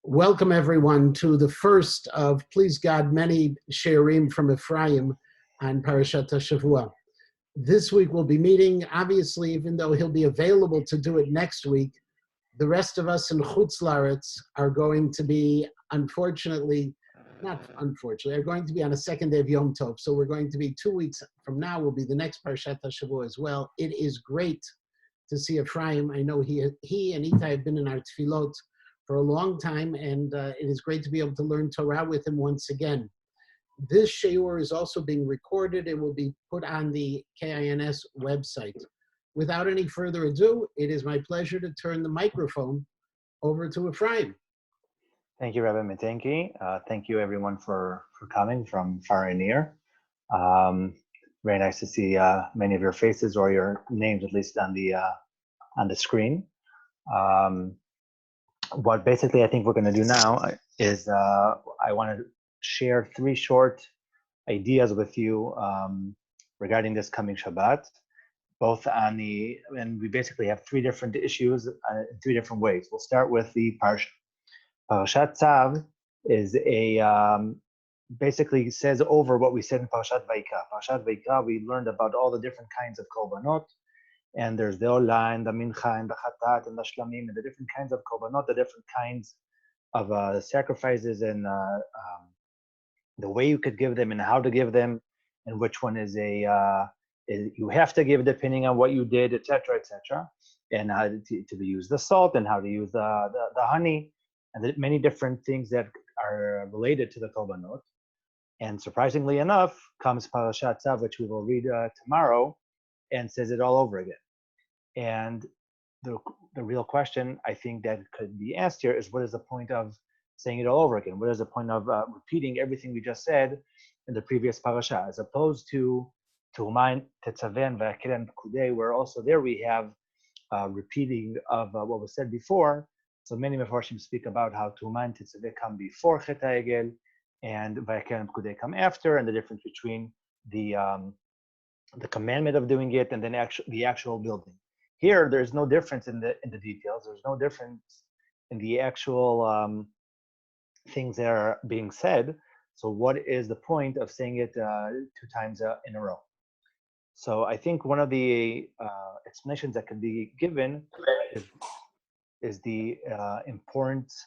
Welcome everyone to the first of, please God, many Shiurim from Ephraim on Parashat HaShavua. This week we'll be meeting, obviously, even though he'll be available to do it next week, the rest of us in Chutz La'aretz are going to be, are going to be on a second day of Yom Tov. So we're going to be 2 weeks from now, will be the next Parashat HaShavua as well. It is great to see Ephraim. I know he and Itai have been in our tefillot for a long time, and it is great to be able to learn Torah with him once again. This shiur is also being recorded and will be put on the KINS website. Without any further ado, it is my pleasure to turn the microphone over to Ephraim. Thank you, Rabbi Metenki. Thank you, everyone, for coming from far and near. Very nice to see many of your faces, or your names at least, on the screen. What basically I think we're going to do now is I want to share 3 short ideas with you regarding this coming Shabbat, both on and we basically have 3 different issues in 3 different ways. We'll start with the Parashat. Parashat Tzav is basically says over what we said in Parashat Vayikra. Parashat Vayikra, we learned about all the different kinds of korbanot. And there's the Olah and the Mincha and the Chatat and the Shlamim and the different kinds of korbanot, the different kinds of sacrifices, and the way you could give them and how to give them, and which one is you have to give depending on what you did, etc., etc., and how to use the salt and how to use the honey, and the many different things that are related to the korbanot. And surprisingly enough, comes Parashat Tzav, which we will read tomorrow, and says it all over again. And the real question I think that could be asked here is, what is the point of saying it all over again? What is the point of repeating everything we just said in the previous parasha, as opposed to Tu'uman, Tetzaveh, and Va'akel and Pekudei, where also there we have repeating of what was said before. So many Mefarshim speak about how Tu'uman, Tetzaveh come before Chet HaEgel and Va'akel and Pekudei come after, and the difference between the commandment of doing it and then the actual building. Here, there's no difference in the details. There's no difference in the actual things that are being said. So what is the point of saying it 2 times in a row? So I think one of the explanations that can be given is the importance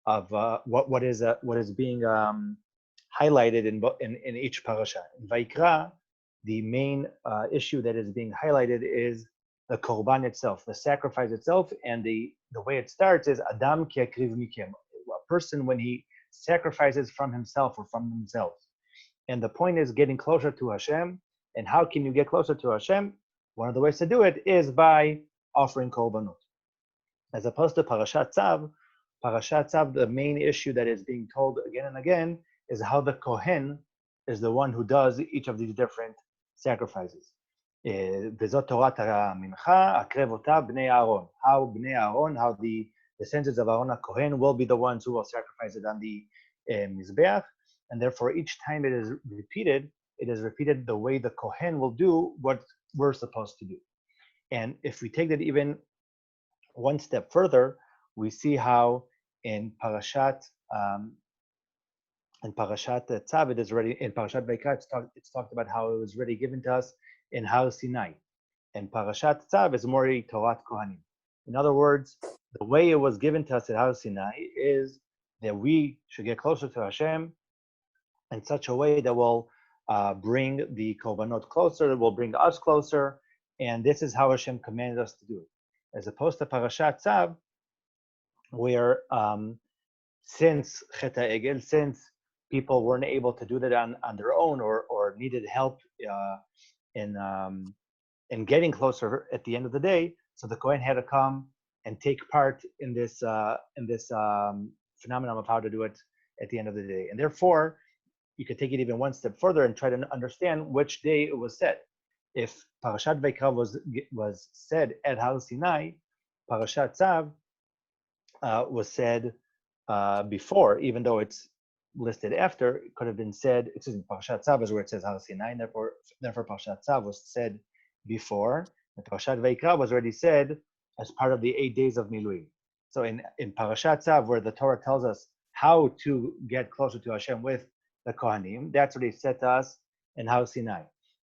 of what is being highlighted in each parasha. In Vayikra, the main issue that is being highlighted is the korban itself, the sacrifice itself, and the way it starts is Adam ki akriv mikem, a person when he sacrifices from himself or from themselves. And the point is getting closer to Hashem. And how can you get closer to Hashem? One of the ways to do it is by offering korbanot. As opposed to Parashat Tzav, the main issue that is being told again and again is how the Kohen is the one who does each of these different sacrifices. Vezot Torat HaMincha, Akrev Ota Bnei Aaron. How Bnei Aaron, how the descendants of Aaron HaKohen will be the ones who will sacrifice it on the Mizbeach. And therefore, each time it is repeated the way the Kohen will do what we're supposed to do. And if we take that even one step further, we see how in Parashat Tzav, it is already, in Parashat Vayikra, it's talked about how it was already given to us in Har Sinai. And Parashat Tzav is more Torat Kohanim. In other words, the way it was given to us at Har Sinai is that we should get closer to Hashem in such a way that will bring the korbanot closer, that will bring us closer, and this is how Hashem commanded us to do it. As opposed to Parashat Tzav, where since Chet HaEgel, since people weren't able to do that on their own or needed help in getting closer at the end of the day, so the Kohen had to come and take part in this phenomenon of how to do it at the end of the day. And therefore, you could take it even one step further and try to understand which day it was said. If Parashat Vayikra was said at Har Sinai, Parashat Tzav was said before, even though it's listed after. It could have been said, Parashat Tzav is where it says Har Sinai, and therefore Parashat Tzav was said before. And Parashat Vayikra was already said as part of the 8 days of Miluim. So in Parashat Tzav, where the Torah tells us how to get closer to Hashem with the Kohanim, that's what he said to us in Har Sinai.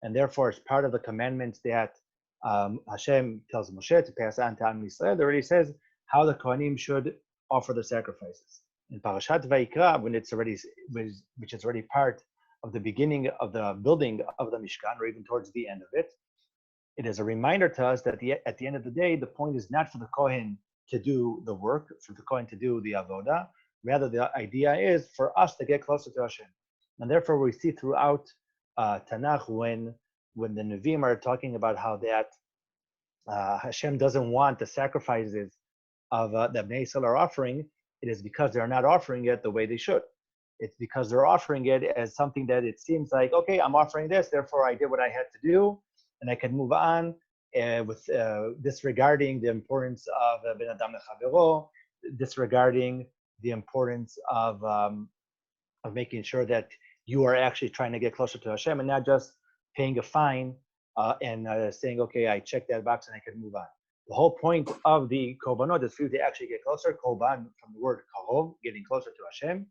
And therefore, it's part of the commandments that Hashem tells Moshe to pass on to Am Yisrael. There already says how the Kohanim should offer the sacrifices. In Parashat Vayikra, which is already part of the beginning of the building of the Mishkan, or even towards the end of it, it is a reminder to us that at the end of the day, the point is not for the Kohen to do the work, for the Kohen to do the avodah. Rather, the idea is for us to get closer to Hashem. And therefore, we see throughout Tanakh when the Nevi'im are talking about how that Hashem doesn't want the sacrifices of that Bnei Yisrael are offering, it is because they're not offering it the way they should. It's because they're offering it as something that it seems like, okay, I'm offering this, therefore I did what I had to do, and I can move on with disregarding the importance of Ben Adam Lechavero, disregarding the importance of making sure that you are actually trying to get closer to Hashem and not just paying a fine and saying, okay, I checked that box and I can move on. The whole point of the korbanot is for you to actually get closer. Korban from the word karov, getting closer to Hashem,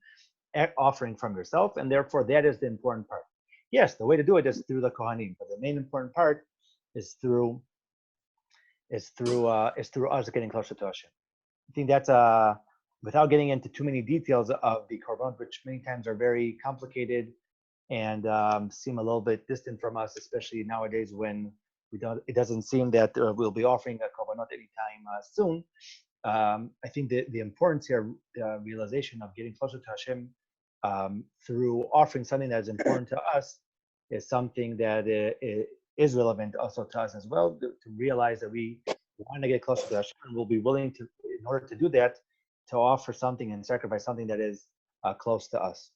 offering from yourself, and therefore that is the important part. Yes, the way to do it is through the Kohanim, but the main important part is through us getting closer to Hashem. I think that's without getting into too many details of the korbanot, which many times are very complicated and seem a little bit distant from us, especially nowadays when it doesn't seem that we'll be offering a korbanot anytime soon. I think the importance here, the realization of getting closer to Hashem through offering something that is important to us, is something that is relevant also to us as well, to realize that we want to get closer to Hashem and we'll be willing to, in order to do that, to offer something and sacrifice something that is close to us.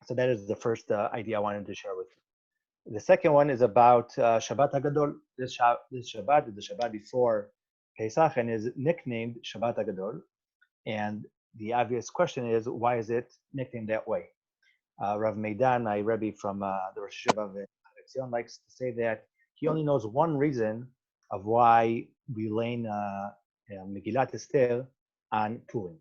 So that is the first idea I wanted to share with you. The second one is about Shabbat HaGadol. This Shabbat is the Shabbat before Pesach and is nicknamed Shabbat HaGadol. And the obvious question is, why is it nicknamed that way? Rav Meidan, my Rebbe from the Rosh Hashiva of Zion, likes to say that he only knows one reason of why we lay Megillat Esther on Purim.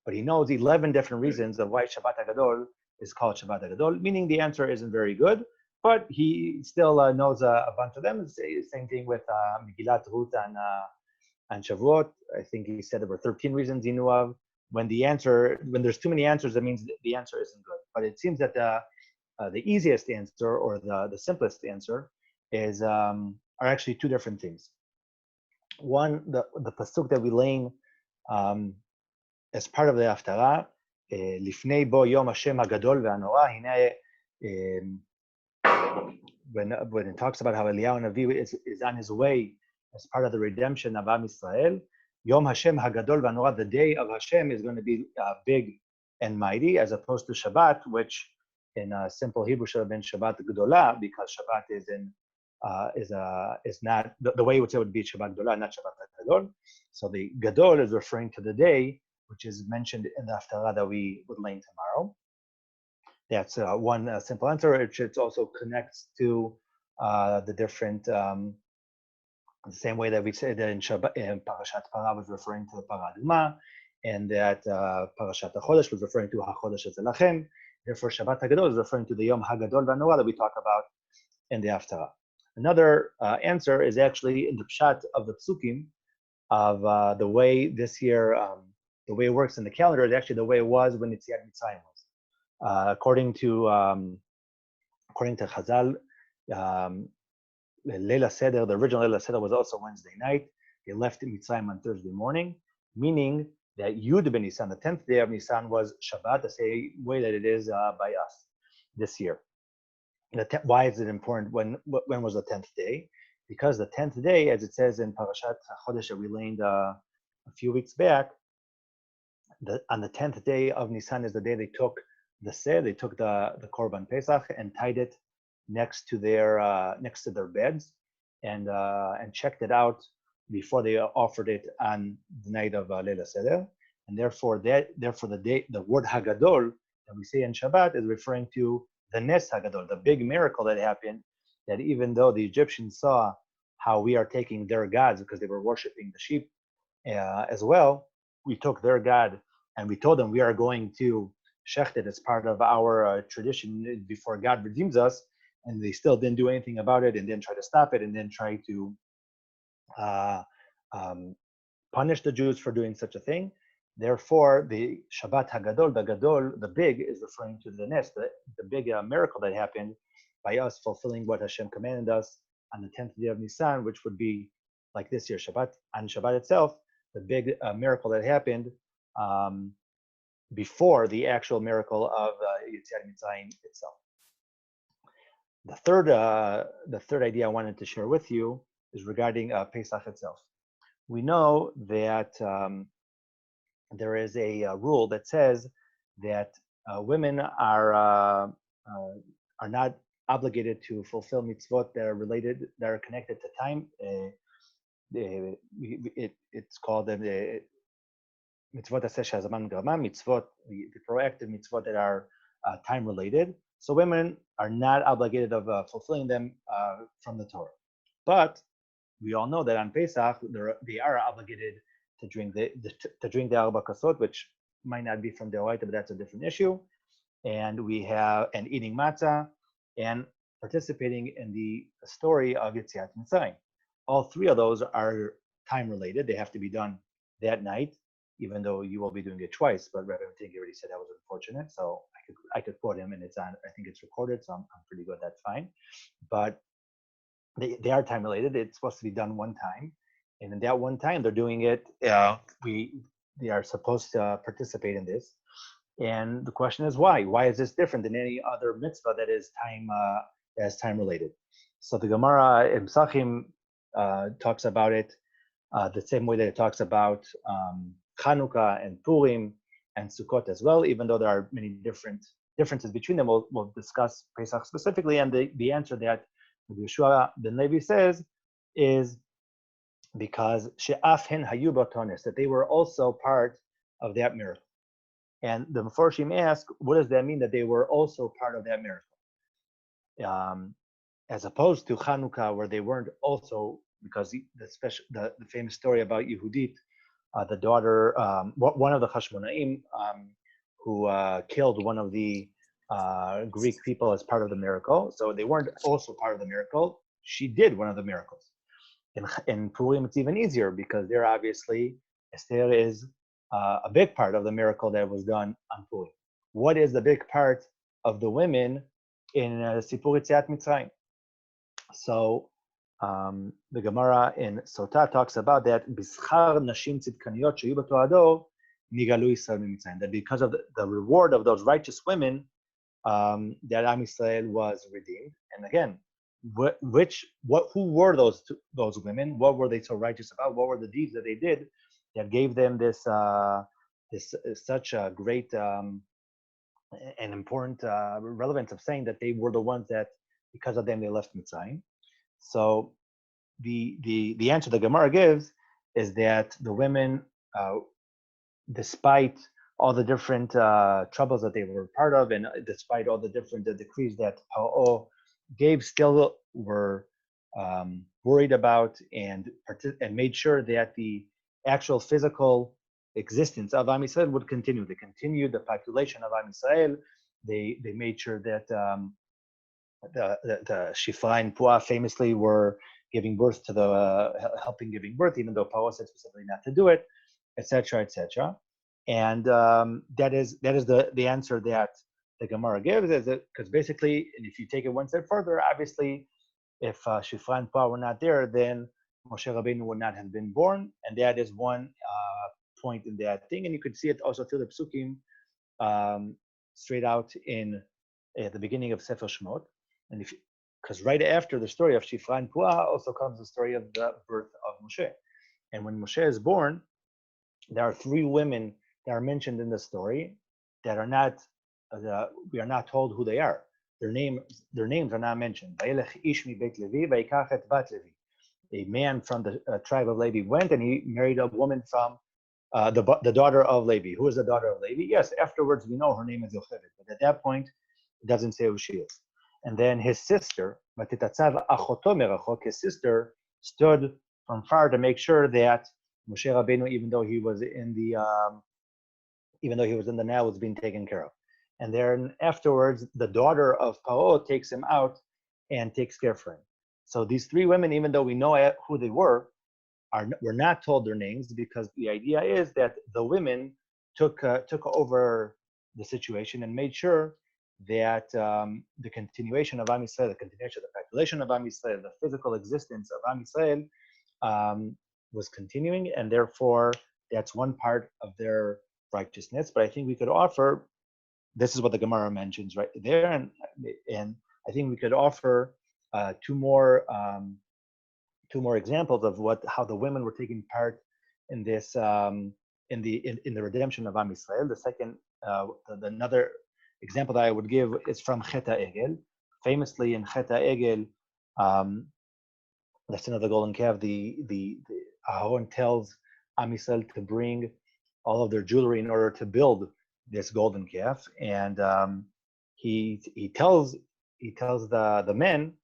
But he knows 11 different reasons of why Shabbat HaGadol is called Shabbat HaGadol, meaning the answer isn't very good, but he still knows a bunch of them. Same thing with Megillat Ruth and Shavuot. I think he said there were 13 reasons he knew of. When there's too many answers, that means the answer isn't good. But it seems that the easiest answer or the simplest answer is are actually two different things. One, the pasuk that we laying as part of the Haftarah, Lifnei bo yom Hashem hagadol ve'hanora, when it talks about how Eliyahu Navi is on his way as part of the redemption of Am Yisrael, Yom Hashem hagadol ve'hanora, the day of Hashem is going to be big and mighty, as opposed to Shabbat, which in simple Hebrew should have been Shabbat Gedolah, because Shabbat is not the way you would say it would be Shabbat Gedolah, not Shabbat Gadol. So the Gadol is referring to the day, which is mentioned in the Haftarah that we would lay tomorrow. That's one simple answer. It also connects to the different, the same way that we say that in Parashat Parah was referring to the Parah Aduma, and that Parashat HaChodesh was referring to HaChodesh Ezelachem. Therefore, Shabbat HaGadol is referring to the Yom HaGadol VaNorah that we talk about in the Haftarah. Another answer is actually in the Pshat of the Psukim of the way this year, the way it works in the calendar is actually the way it was when Yetziat Mitzrayim was. According to Chazal, Leila Seder, the original Leila Seder was also Wednesday night. They left Mitzrayim on Thursday morning, meaning that Yud ben Nisan, the 10th day of Nisan, was Shabbat, the same way that it is by us this year. Why is it important? When was the 10th day? Because the 10th day, as it says in Parashat HaChodesh that we learned a few weeks back, on the 10th day of Nisan is the day they took they took the Korban Pesach and tied it next to their beds and checked it out before they offered it on the night of Leila Seder. And therefore the word Hagadol that we say in Shabbat is referring to the Nes Hagadol, the big miracle that happened, that even though the Egyptians saw how we are taking their gods because they were worshiping the sheep as well, we took their God and we told them we are going to shecht it as part of our tradition before God redeems us, and they still didn't do anything about it and then try to stop it and then try to uh, um, punish the Jews for doing such a thing. Therefore, the Shabbat Hagadol, the Gadol, the big, is referring to the Nes, the big miracle that happened by us fulfilling what Hashem commanded us on the 10th day of Nisan, which would be like this year, Shabbat, on Shabbat itself, the big miracle that happened before the actual miracle of Yetziat Mitzrayim itself. The third idea I wanted to share with you is regarding Pesach itself. We know that there is a rule that says that women are not obligated to fulfill mitzvot that are connected to time. It's called the mitzvot hazaman gama, mitzvot, the proactive mitzvot that are time related. So women are not obligated of fulfilling them from the Torah. But we all know that on Pesach they are obligated to drink the arba kasot, which might not be from the Oraita, but that's a different issue. And eating matzah and participating in the story of Yetziat Mitzrayim. All three of those are time related. They have to be done that night, even though you will be doing it twice. But Rabbi Tigi already said that was unfortunate, so I could quote him, and it's on. I think it's recorded, so I'm pretty good. That's fine. But they are time related. It's supposed to be done one time, and in that one time they're doing it. They are supposed to participate in this. And the question is why? Why is this different than any other mitzvah that is time related? So the Gemara in Psachim talks about it the same way that it talks about Chanukah and Purim and Sukkot as well, even though there are many differences between them. We'll discuss Pesach specifically, and the answer that Yeshua ben Levi says is because she'af hen hayu batonis, that they were also part of that miracle. And the Meforshim ask, what does that mean that they were also part of that miracle? As opposed to Chanukah, where they weren't also, because the famous story about Yehudit, the daughter, one of the Hashmonaim, who killed one of the Greek people as part of the miracle. So they weren't also part of the miracle. She did one of the miracles. In Purim, it's even easier because there obviously Esther is a big part of the miracle that was done on Purim. What is the big part of the women in Sipur Yetziat Mitzrayim? So the Gemara in Sotah talks about that Bischar Nashim Tzidkaniyot Sheyu B'Torah Hador Nigalu Yisrael Mitzrayim, that because of the reward of those righteous women, that Am Yisrael was redeemed. And again, who were those women? What were they so righteous about? What were the deeds that they did that gave them this such a great and important relevance of saying that they were the ones that because of them they left Mitzrayim? So the answer the Gemara gives is that the women, despite all the different troubles that they were part of, and despite all the different decrees that Paro gave, still were worried about and made sure that the actual physical existence of Am Yisrael would continue. They continued the population of Am Yisrael. They made sure that the Shifra and Puah famously were giving birth to helping giving birth, even though Paro said specifically not to do it, etc., etc. And that is the answer that the Gemara gives, is because basically, and if you take it one step further, obviously, if Shifra and Puah were not there, then Moshe Rabbeinu would not have been born, and that is one point in that thing. And you could see it also through the Psukim straight out at the beginning of Sefer Shemot, and because right after the story of Shifra and Puah also comes the story of the birth of Moshe. And when Moshe is born, there are three women that are mentioned in the story that are not, we are not told who they are. Their names are not mentioned. A man from the tribe of Levi went and he married a woman from the daughter of Levi. Who is the daughter of Levi? Yes, afterwards we know her name is Yocheved, but at that point it doesn't say who she is. And then his sister, his sister stood from far to make sure that Moshe Rabbeinu, even though he was in the Nile, was being taken care of. And then afterwards, the daughter of Paro takes him out and takes care for him. So these three women, even though we know who they were not told their names, because the idea is that the women took over the situation and made sure that the continuation of Am Yisrael, the continuation of the population of Am Yisrael, the physical existence of Am Yisrael was continuing, and therefore that's one part of their righteousness. But I think we could offer, this is what the Gemara mentions right there, and I think we could offer two more examples of how the women were taking part in this in the redemption of Am Yisrael. The second, another example that I would give is from Chet HaEgel. Famously in Chet HaEgel, the sin of the golden calf, the Aharon tells Am Yisrael to bring all of their jewelry in order to build this golden calf, and he tells the men,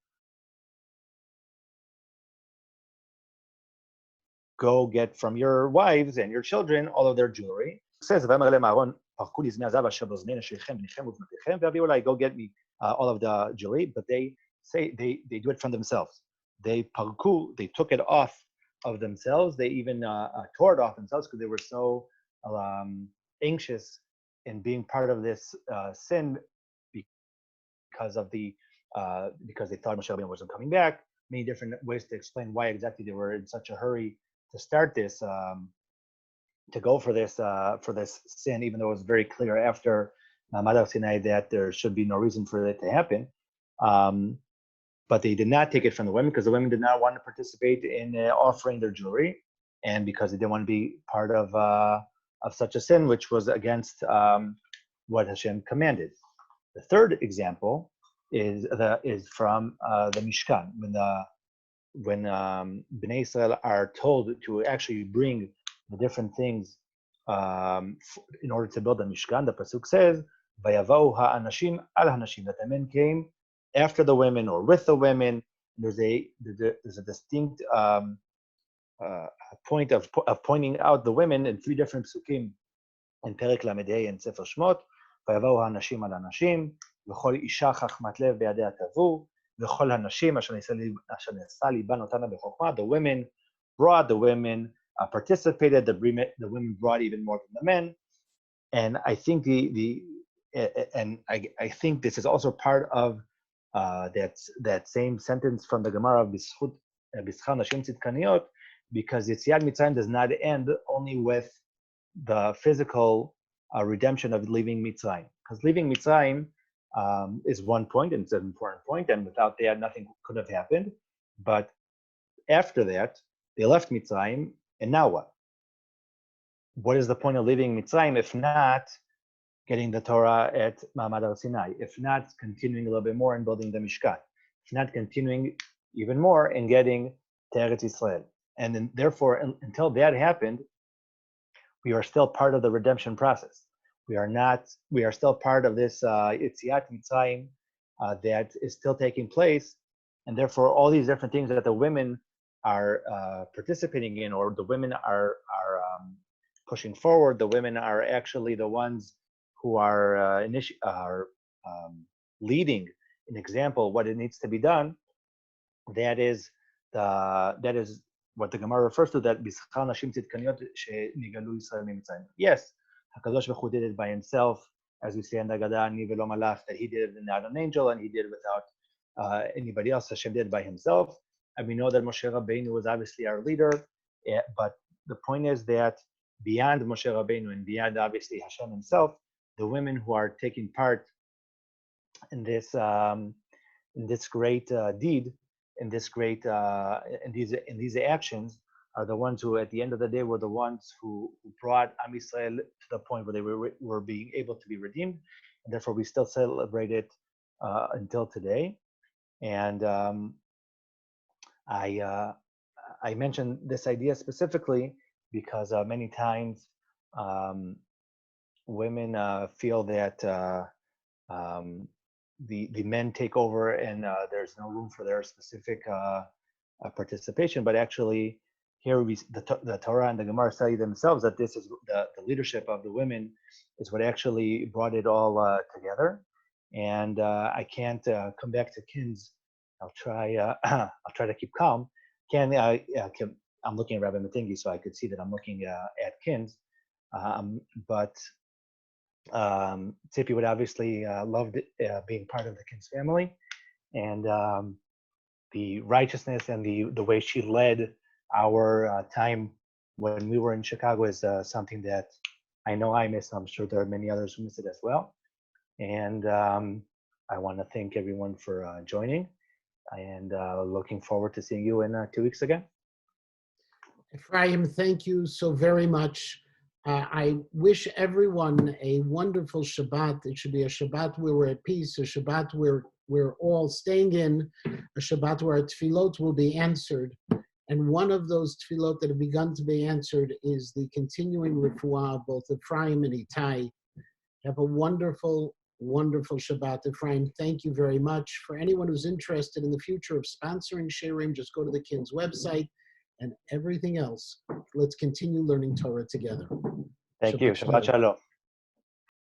go get from your wives and your children all of their jewelry. It says, go get me all of the jewelry, but they say they do it from themselves. They took it off of themselves. They even tore it off themselves because they were so anxious in being part of this sin because they thought Moshe Rabbeinu wasn't coming back. Many different ways to explain why exactly they were in such a hurry to start this, to go for this sin, even though it was very clear after Madar Sinai that there should be no reason for it to happen. But they did not take it from the women because the women did not want to participate in offering their jewelry, and because they didn't want to be part of such a sin, which was against what Hashem commanded. The third example is from the Mishkan, when Bnei Israel are told to actually bring the different things in order to build the Mishkan. The pasuk says, "Vayavau ha'anashim al hanashim," that the men came after the women or with the women. There's a distinct point of pointing out the women in three different psukim in Perek Lamedei and Sefer Shmot. "Vayavau ha'anashim al hanashim, v'chol isha chachmat lev be'adei tavu." The women participated. The women brought even more than the men, and I think I think this is also part of that same sentence from the Gemara of B'schar Nashim Tzidkaniyot, because Yetziat Mitzrayim does not end only with the physical redemption of leaving Mitzrayim, because leaving Mitzrayim is one point, and it's an important point, and without that, nothing could have happened. But after that, they left Mitzrayim, and now what? What is the point of leaving Mitzrayim if not getting the Torah at Ma'amad Har Sinai, if not continuing a little bit more in building the Mishkan, if not continuing even more in getting to Eretz Yisrael? And then, therefore, until that happened, we are still part of the redemption process. We are still part of this Yetziat Mitzrayim that is still taking place, and therefore all these different things that the women are participating in, or the women are pushing forward, the women are actually the ones who are leading an example what it needs to be done. That is what the Gemara refers to, that B'schar Nashim Tzidkaniyot she'nigalu Yisrael miMitzrayim. Yes, HaKadosh Baruch Hu did it by himself, as we say in the Haggadah, Ani velo malach, that he did it without an angel, and he did it without anybody else. Hashem did it by himself. And we know that Moshe Rabbeinu was obviously our leader, but the point is that beyond Moshe Rabbeinu and beyond obviously Hashem himself, the women who are taking part in this great deed, in these actions, are the ones who, at the end of the day, were the ones who brought Am Yisrael to the point where they were being able to be redeemed, and therefore we still celebrate it until today. And I mentioned this idea specifically because many times women feel that the men take over and there's no room for their specific participation, but actually here the Torah and the Gemara tell you themselves that this is the leadership of the women is what actually brought it all together. And I can't come back to Kins. I'll try. I'll try to keep calm. I'm looking at Rabbi Matingi, so I could see that I'm looking at Kins. But Tzipi would obviously loved being part of the Kins family, and the righteousness and the way she led our time when we were in Chicago is something that I know I miss. I'm sure there are many others who miss it as well. And I want to thank everyone for joining, and looking forward to seeing you in 2 weeks again. Ephraim, thank you so very much. I wish everyone a wonderful Shabbat. It should be a Shabbat where we're at peace, a Shabbat where we're all staying in, a Shabbat where our tefillot will be answered. And one of those tefillot that have begun to be answered is the continuing refuah of both Ephraim and Itai. Have a wonderful, wonderful Shabbat. Ephraim, thank you very much. For anyone who's interested in the future of sponsoring Shirim, just go to the Kins website. And everything else, let's continue learning Torah together. Thank you. Shabbat Shalom.